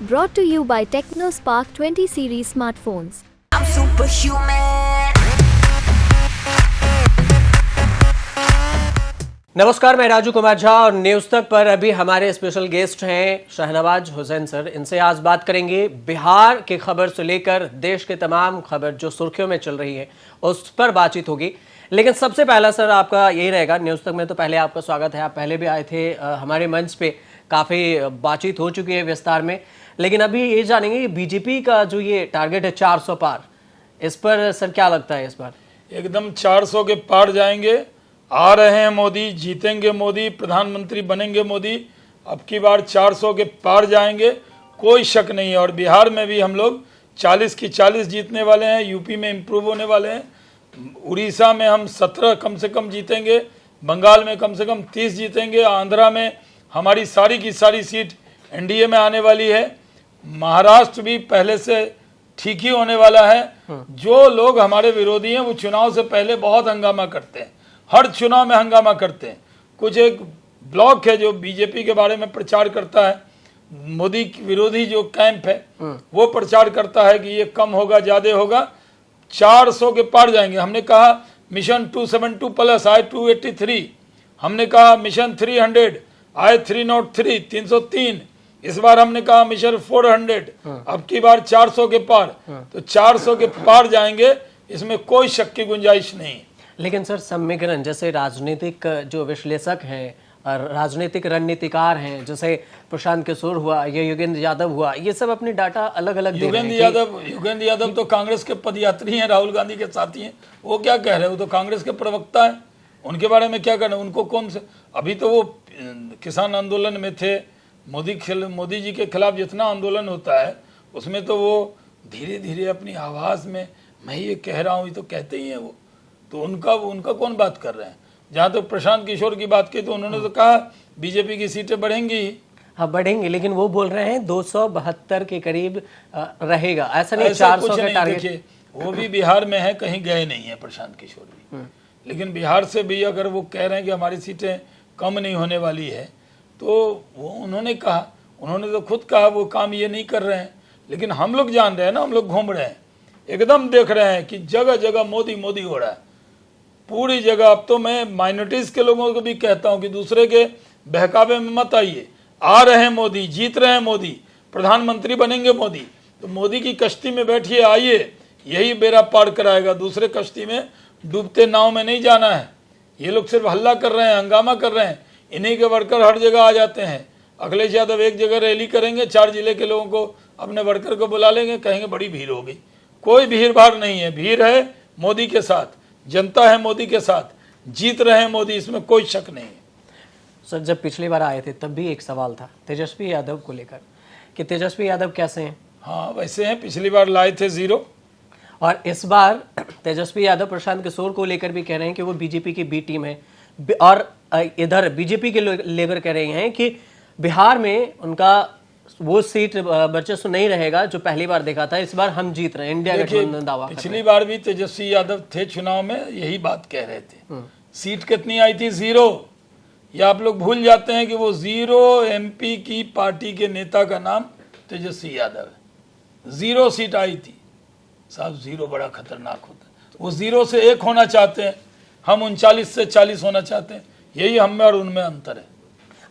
Brought to you by TechnoSpark 20 series smartphones. I'm superhuman. नमस्कार, मैं राजू कुमार झा और न्यूज़ तक पर अभी हमारे स्पेशल गेस्ट हैं शहनवाज हुसैन सर। इनसे आज बात करेंगे बिहार की खबर से लेकर देश के तमाम खबर जो सुर्खियों में चल रही है उस पर बातचीत होगी। लेकिन सबसे पहला सर आपका यही रहेगा, न्यूज़ तक में तो पहले आपका स्वागत है। आप पहले भी आए थे हमारे मंच पे, काफ़ी बातचीत हो चुकी है विस्तार में। लेकिन अभी ये जानेंगे बीजेपी का जो ये टारगेट है 400 पार, इस पर सर क्या लगता है इस बार? एकदम 400 के पार जाएंगे। आ रहे हैं मोदी, जीतेंगे मोदी, प्रधानमंत्री बनेंगे मोदी। अब की बार 400 के पार जाएंगे, कोई शक नहीं है। और बिहार में भी हम लोग 40 की 40 जीतने वाले हैं। यूपी में इम्प्रूव होने वाले हैं। उड़ीसा में हम 17 कम से कम जीतेंगे। बंगाल में कम से कम 30 जीतेंगे। आंध्रा में हमारी सारी की सारी सीट एनडीए में आने वाली है। महाराष्ट्र भी पहले से ठीक ही होने वाला है। जो लोग हमारे विरोधी हैं वो चुनाव से पहले बहुत हंगामा करते हैं, हर चुनाव में हंगामा करते हैं। कुछ एक ब्लॉक है जो बीजेपी के बारे में प्रचार करता है, मोदी विरोधी जो कैंप है वो प्रचार करता है कि ये कम होगा, ज्यादा होगा। 400 के पार जाएंगे। हमने कहा मिशन 272 प्लस आए 283, हमने कहा मिशन 300 आए 303, 303। इस बार हमने कहा मिशन 400, अब की बार 400 के पार। तो 400 के पार जाएंगे, इसमें कोई शक की गुंजाइश नहीं। लेकिन सर समीकरण, जैसे राजनीतिक जो विश्लेषक हैं और राजनीतिक रणनीतिकार हैं, जैसे प्रशांत किशोर हुआ, ये योगेंद्र यादव हुआ, ये सब अपने डाटा अलग अलग दे रहे हैं। योगेंद्र यादव तो कांग्रेस के पदयात्री हैं, राहुल गांधी के साथी हैं। वो क्या कह रहे हैं? वो तो कांग्रेस के प्रवक्ता हैं। उनके बारे में क्या कहना? उनको कौन से, अभी तो वो किसान आंदोलन में थे। मोदी जी के खिलाफ जितना आंदोलन होता है उसमें तो वो धीरे धीरे अपनी आवाज़ में मैं ये कह रहा हूँ, ये तो कहते ही हैं वो। तो उनका कौन बात कर रहे हैं? जहाँ तो प्रशांत किशोर की बात की तो उन्होंने तो कहा बीजेपी की सीटें बढ़ेंगी ही। हाँ बढ़ेंगी, लेकिन वो बोल रहे हैं 272 के करीब रहेगा, ऐसा नहीं 400 का टारगेट। देखिए वो भी बिहार में है, कहीं गए नहीं है प्रशांत किशोर भी। लेकिन बिहार से भी अगर वो कह रहे हैं कि हमारी सीटें कम नहीं होने वाली है, तो वो उन्होंने तो खुद कहा वो काम ये नहीं कर रहे हैं। लेकिन हम लोग जान रहे हैं ना, हम लोग घूम रहे हैं, एकदम देख रहे हैं कि जगह जगह मोदी मोदी हो रहा है, पूरी जगह। अब तो मैं माइनॉरिटीज के लोगों को भी कहता हूं कि दूसरे के बहकावे में मत आइए। आ रहे हैं मोदी, जीत रहे हैं मोदी, प्रधानमंत्री बनेंगे मोदी। तो मोदी की कश्ती में बैठिए, आइए, यही बेड़ा पार कराएगा। दूसरे कश्ती में डूबते नाव में नहीं जाना है। ये लोग सिर्फ हल्ला कर रहे हैं, हंगामा कर रहे हैं। इन्हीं के वर्कर हर जगह आ जाते हैं। अखिलेश यादव एक जगह रैली करेंगे, 4 जिले के लोगों को, अपने वर्कर को बुला लेंगे, कहेंगे बड़ी भीड़ हो गई। कोई भीड़ भाड़ नहीं है। भीड़ है मोदी के साथ, जनता है मोदी के साथ, जीत रहे हैं मोदी, इसमें कोई शक नहीं है। सर जब पिछली बार आए थे तब भी एक सवाल था तेजस्वी यादव को लेकर कि तेजस्वी यादव कैसे हैं? हाँ वैसे हैं, पिछली बार लाए थे 0। और इस बार तेजस्वी यादव प्रशांत किशोर को लेकर भी कह रहे हैं कि वो बीजेपी की बी टीम है। और इधर बीजेपी के लेकर कह रहे हैं कि बिहार में उनका वो सीट वर्चस्व नहीं रहेगा जो पहली बार देखा था। इस बार हम जीत रहे हैं, इंडिया गठबंधन दावा। पिछली बार भी तेजस्वी यादव थे चुनाव में, यही बात कह रहे थे। सीट कितनी आई थी? 0। या आप लोग भूल जाते हैं कि वो 0 एमपी की पार्टी के नेता का नाम तेजस्वी यादव है। 0 सीट आई थी। साहब 0 बड़ा खतरनाक होता है। वो 0 से 1 होना चाहते हैं, हम 39 से 40 होना चाहते हैं। यही हम में और उनमें अंतर है।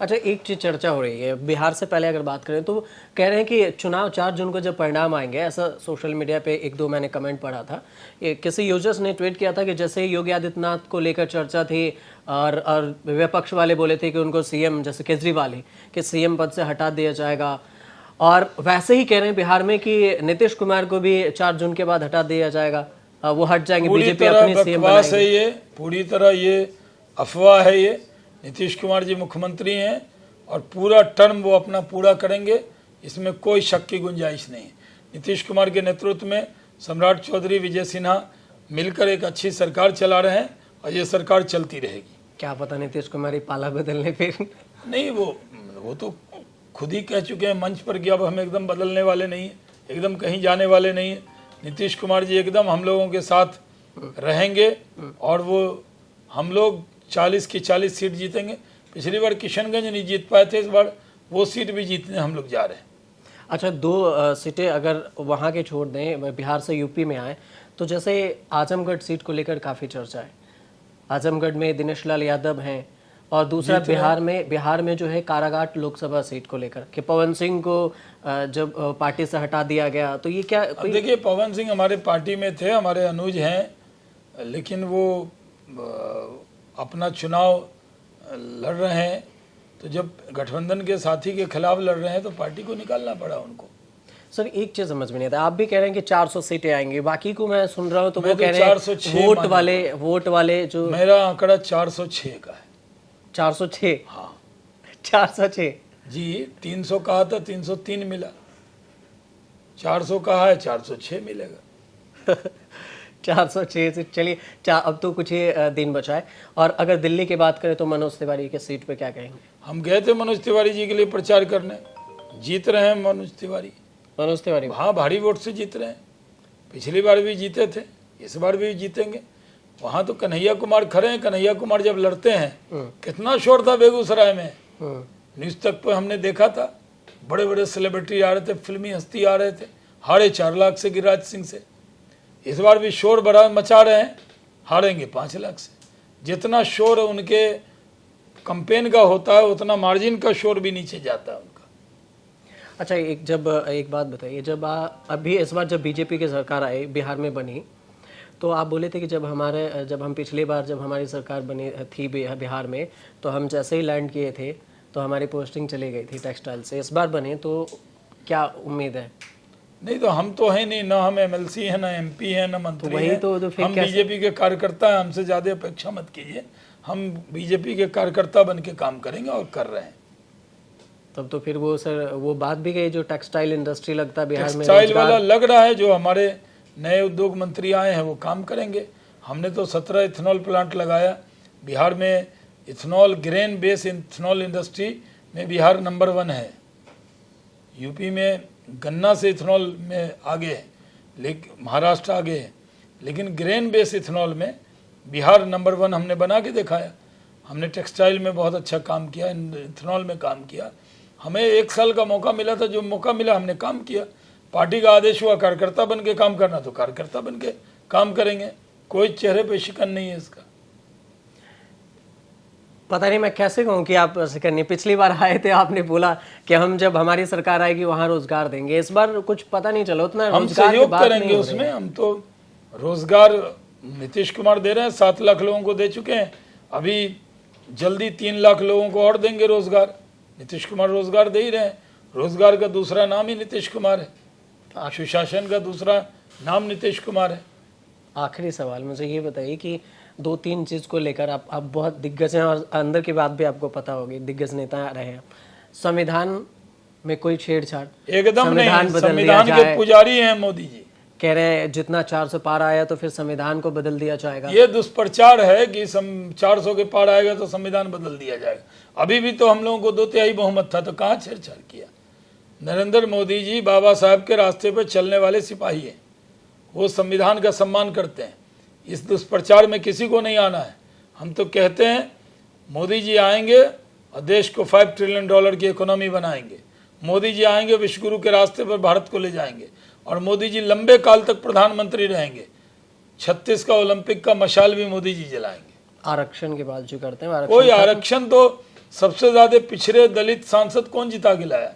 अच्छा, एक चीज चर्चा हो रही है बिहार से पहले अगर बात करें तो कह रहे हैं कि चुनाव 4 जून को जब परिणाम आएंगे, ऐसा सोशल मीडिया पे 1-2 मैंने कमेंट पढ़ा था। किसी यूजर्स ने ट्वीट किया था कि जैसे योगी आदित्यनाथ को लेकर चर्चा थी और विपक्ष वाले बोले थे कि उनको सीएम, जैसे केजरीवाल ही, कि सीएम पद से हटा दिया जाएगा। और वैसे ही कह रहे हैं बिहार में कि नीतीश कुमार को भी 4 जून के बाद हटा दिया जाएगा, वो हट जाएंगे, बीजेपी अपनी सीएम बनाएगी। ये पूरी तरह ये अफवाह है। ये नीतीश कुमार जी मुख्यमंत्री हैं और पूरा टर्म वो अपना पूरा करेंगे, इसमें कोई शक की गुंजाइश नहीं है। नीतीश कुमार के नेतृत्व में सम्राट चौधरी, विजय सिन्हा मिलकर एक अच्छी सरकार चला रहे हैं और ये सरकार चलती रहेगी। क्या पता नीतीश कुमार ही पाला बदलने फिर नहीं, वो तो खुद ही कह चुके हैं मंच पर कि अब हम एकदम बदलने वाले नहीं हैं, एकदम कहीं जाने वाले नहीं हैं। नीतीश कुमार जी एकदम हम लोगों के साथ रहेंगे और वो हम लोग 40 की 40 सीट जीतेंगे। पिछली बार किशनगंज नहीं जीत पाए थे, इस बार वो सीट भी जीतने हम लोग जा रहे हैं। अच्छा, दो सीटें अगर वहाँ के छोड़ दें, बिहार से यूपी में आए, तो जैसे आजमगढ़ सीट को लेकर काफ़ी चर्चा है। आजमगढ़ में दिनेश लाल यादव हैं, और दूसरा बिहार में जो है कारागाट लोकसभा सीट को लेकर कि पवन सिंह को जब पार्टी से हटा दिया गया, तो ये क्या देखिए, पवन सिंह हमारे पार्टी में थे, हमारे अनुज हैं, लेकिन वो अपना चुनाव लड़ रहे हैं, तो जब गठबंधन के साथी के खिलाफ लड़ रहे हैं तो पार्टी को निकालना पड़ा उनको। सर एक चीज समझ में नहीं आता, आप भी कह रहे हैं कि 400 सीटें आएंगी, बाकी को मैं सुन रहा हूँ तो वो कह रहे हैं 406 वोट वाले जो, मेरा आंकड़ा 406 का है। 406? हाँ 406 जी, 300 कहा था, 303 मिला, 400 कहा है, 406 मिलेगा। 406 से चलिए, अब तो कुछ ही दिन बचा है। और अगर दिल्ली की बात करें तो मनोज तिवारी के सीट पे क्या कहेंगे? हम गए थे मनोज तिवारी जी के लिए प्रचार करने, जीत रहे हैं मनोज तिवारी। हाँ, भारी वोट से जीत रहे हैं, पिछली बार भी जीते थे, इस बार भी जीतेंगे। वहाँ तो कन्हैया कुमार खड़े हैं, कन्हैया कुमार जब लड़ते हैं कितना शोर था बेगूसराय में, न्यूज़ तक पे हमने देखा था, बड़े बड़े सेलिब्रिटी आ रहे थे, फिल्मी हस्ती आ रहे थे, हारे 4 लाख से गिरिराज सिंह से। इस बार भी शोर बड़ा मचा रहे हैं, हारेंगे 5 लाख से। जितना शोर उनके कैंपेन का होता है उतना मार्जिन का शोर भी नीचे जाता है उनका। अच्छा, एक बात बताइए, जब अभी इस बार जब बीजेपी की सरकार आई, बिहार में बनी, तो आप बोले थे कि जब हम पिछली बार जब हमारी सरकार बनी थी बिहार में, तो हम जैसे ही लैंड किए थे तो हमारी पोस्टिंग चली गई थी टेक्सटाइल से। इस बार बने तो क्या उम्मीद है? नहीं तो हम तो है नहीं, ना हम एमएलसी हैं, ना एमपी हैं, ना मंत्री हैं। तो हम बीजेपी के कार्यकर्ता हैं, हमसे ज़्यादा अपेक्षा मत कीजिए। हम बीजेपी के कार्यकर्ता बन के काम करेंगे और कर रहे हैं। तब तो फिर वो सर वो बात भी गई, जो टेक्सटाइल इंडस्ट्री लगता है बिहार में, टेक्सटाइल वाला लग रहा है, जो हमारे नए उद्योग मंत्री आए हैं वो काम करेंगे। हमने तो 17 इथेनॉल प्लांट लगाया बिहार में। Ethanol, grain base ethanol industry में बिहार नंबर 1 है। यूपी में गन्ना से इथेनॉल में आगे है, लेकिन महाराष्ट्र आगे है, लेकिन ग्रेन बेस इथेनॉल में बिहार नंबर 1 हमने बना के दिखाया। हमने टेक्सटाइल में बहुत अच्छा काम किया, इथेनॉल में काम किया। हमें 1 साल का मौका मिला था, जो मौका मिला हमने काम किया। पार्टी का आदेश हुआ कार्यकर्ता बन के काम करना, तो कार्यकर्ता बन के काम करेंगे। कोई चेहरे पे शिकन नहीं है इसका। पता नहीं मैं कैसे कहूँ कि आप शिकन नहीं। पिछली बार आए थे, आपने बोला कि हम जब हमारी सरकार आएगी वहाँ रोजगार देंगे। इस बार कुछ पता नहीं चला उतना। हम सहयोग करेंगे उसमें। हम तो रोजगार नीतीश कुमार दे रहे हैं, 7 लाख लोगों को दे चुके हैं। अभी जल्दी 3 लाख लोगों को और देंगे रोजगार। नीतीश कुमार रोजगार दे ही रहे हैं। रोजगार का दूसरा नाम ही नीतीश कुमार है, सुशासन का दूसरा नाम नीतीश कुमार है। आखिरी सवाल मुझे ये बताइए कि 2-3 चीज़ को लेकर आप बहुत दिग्गज हैं और अंदर की बात भी आपको पता होगी, दिग्गज नेता रहे हैं। संविधान में कोई छेड़छाड़ एकदम नहीं। संविधान के पुजारी हैं मोदी जी। कह रहे हैं जितना 400 पार आया तो फिर संविधान को बदल दिया जाएगा। ये दुष्प्रचार है कि 400 के पार आएगा तो संविधान बदल दिया जाएगा। अभी भी तो हम लोगों को 2/3 बहुमत था, तो कहाँ छेड़छाड़ किया? नरेंद्र मोदी जी बाबा साहब के रास्ते पर चलने वाले सिपाही हैं, वो संविधान का सम्मान करते हैं। इस दुष्प्रचार में किसी को नहीं आना है। हम तो कहते हैं मोदी जी आएंगे और देश को $5 ट्रिलियन की इकोनॉमी बनाएंगे। मोदी जी आएंगे, विश्वगुरु के रास्ते पर भारत को ले जाएंगे, और मोदी जी लंबे काल तक प्रधानमंत्री रहेंगे। 36 का ओलंपिक का मशाल भी मोदी जी जलाएंगे। आरक्षण की बात जो करते हैं, कोई आरक्षण तो सबसे ज्यादा पिछड़े दलित सांसद कौन जिता के लाया?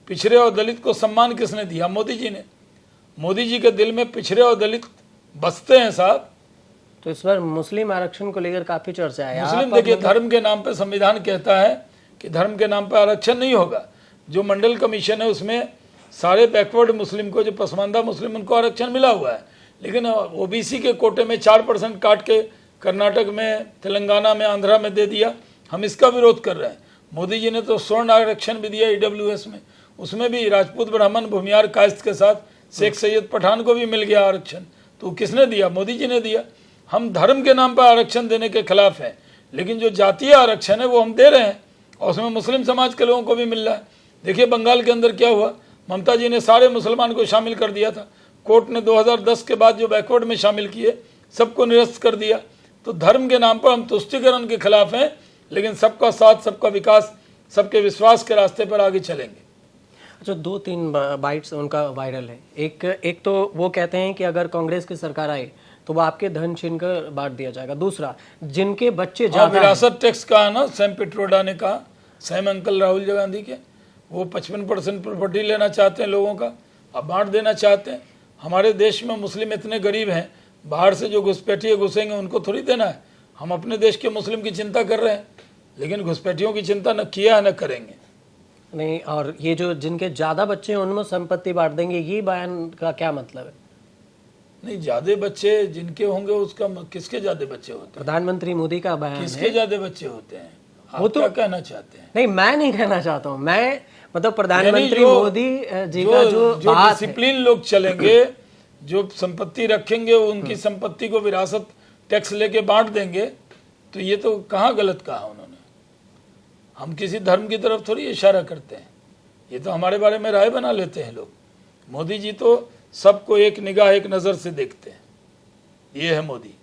पिछड़े और दलित को सम्मान किसने दिया? मोदी जी ने। मोदी जी के दिल में पिछड़े और दलित बसते हैं साहब। तो इस बार मुस्लिम आरक्षण को लेकर काफी चर्चा है। मुस्लिम देखिए, धर्म के नाम पे संविधान कहता है कि धर्म के नाम पे आरक्षण नहीं होगा। जो मंडल कमीशन है उसमें सारे बैकवर्ड मुस्लिम को, जो पसमानदा मुस्लिम, उनको आरक्षण मिला हुआ है। लेकिन ओबीसी के कोटे में 4% काट के कर्नाटक में, तेलंगाना में, आंध्रा में दे दिया। हम इसका विरोध कर रहे हैं। मोदी जी ने तो स्वर्ण आरक्षण भी दिया EWS में, उसमें भी राजपूत, ब्राह्मण, भूमियार, कायस्थ के साथ शेख सैयद पठान को भी मिल गया आरक्षण। तो किसने दिया? मोदी जी ने दिया। हम धर्म के नाम पर आरक्षण देने के खिलाफ हैं, लेकिन जो जातीय आरक्षण है वो हम दे रहे हैं, और उसमें मुस्लिम समाज के लोगों को भी मिल रहा है। देखिए बंगाल के अंदर क्या हुआ, ममता जी ने सारे मुसलमान को शामिल कर दिया था। कोर्ट ने 2010 के बाद जो बैकवर्ड में शामिल किए सबको निरस्त कर दिया। तो धर्म के नाम पर हम तुष्टीकरण के खिलाफ हैं, लेकिन सबका साथ, सबका विकास, सबके विश्वास के रास्ते पर आगे चलेंगे। अच्छा, 2-3 बाइट्स उनका वायरल है। एक तो वो कहते हैं कि अगर कांग्रेस की सरकार आए तो वो आपके धन छीन कर बांट दिया जाएगा। दूसरा, जिनके बच्चे ज्यादा हैं, विरासत टैक्स कहा ना, सैम पिट्रोडा ने कहा, सैम अंकल राहुल गांधी के, वो 55% प्रॉपर्टी लेना चाहते हैं लोगों का, अब बांट देना चाहते हैं। हमारे देश में मुस्लिम इतने गरीब हैं, बाहर से जो घुसपैठिए घुसेंगे उनको थोड़ी देना है। हम अपने देश के मुस्लिम की चिंता कर रहे हैं, लेकिन घुसपैठियों की चिंता न किया है न करेंगे। नहीं, और ये जो जिनके ज्यादा बच्चे हैं उनमें संपत्ति बांट देंगे, ये बयान का क्या मतलब है? नहीं, ज्यादा बच्चे जिनके होंगे उसका किसके ज्यादा बच्चे होते हैं? प्रधानमंत्री मोदी का बयान किसके है। ज्यादा बच्चे होते हैं? वो आप तो क्या कहना चाहते हैं? नहीं, मैं नहीं कहना चाहता हूँ, मैं मतलब प्रधानमंत्री जो- मोदी जी का जो जो बात है, डिसिप्लिन लोग चलेंगे, जो संपत्ति रखेंगे, उनकी संपत्ति को विरासत टैक्स लेके बांट देंगे, तो ये तो कहाँ गलत कहा उन्होंने। हम किसी धर्म की तरफ थोड़ी इशारा करते हैं, ये तो हमारे बारे में राय बना लेते हैं लोग। मोदी जी तो सबको एक निगाह एक नजर से देखते हैं, ये है मोदी।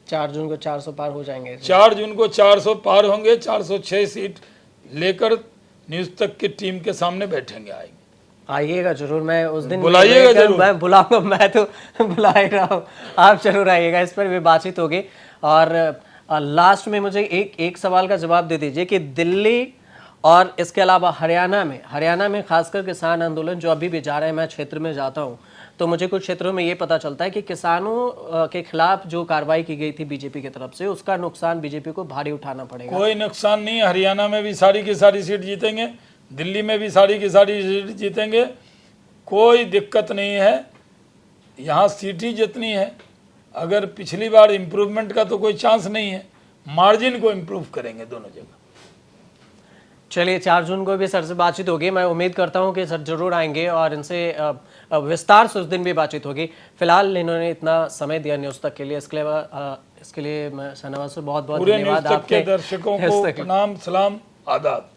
4 जून को 400 पार हो जाएंगे। 4 जून को 400 पार होंगे, 406 सीट लेकर न्यूज तक की टीम के सामने बैठेंगे, आएंगे। आइएगा जरूर, मैं उस दिन बुलाइएगा मैं जरूर। मैं बुलाऊंगा, मैं तो बुला ही रहा हूँ, आप जरूर आइएगा, इस पर भी बातचीत होगी। और लास्ट में मुझे एक सवाल का जवाब दे दीजिए कि दिल्ली और इसके अलावा हरियाणा में खासकर किसान आंदोलन जो अभी भी जा रहे हैं, मैं क्षेत्र में जाता हूँ तो मुझे कुछ क्षेत्रों में ये पता चलता है कि किसानों के खिलाफ जो कार्रवाई की गई थी बीजेपी की तरफ से, उसका नुकसान बीजेपी को भारी उठाना पड़ेगा। कोई नुकसान नहीं, हरियाणा में भी सारी की सारी सीट जीतेंगे, दिल्ली में भी सारी की सारी सीट जीतेंगे, कोई दिक्कत नहीं है। यहाँ सीट ही जितनी है, अगर पिछली बार इम्प्रूवमेंट का तो कोई चांस नहीं है, मार्जिन को इम्प्रूव करेंगे दोनों जगह। चलिए, 4 जून को भी सर से बातचीत होगी, मैं उम्मीद करता हूं कि सर जरूर आएंगे और इनसे विस्तार से उस दिन भी बातचीत होगी। फिलहाल इन्होंने इतना समय दिया न्यूज़ तक के लिए, इसके लिए मैं शाहनवाज से बहुत बहुत पूरे धन्यवाद। न्यूज़ तक के आपके दर्शकों को प्रणाम, सलाम, आदाब।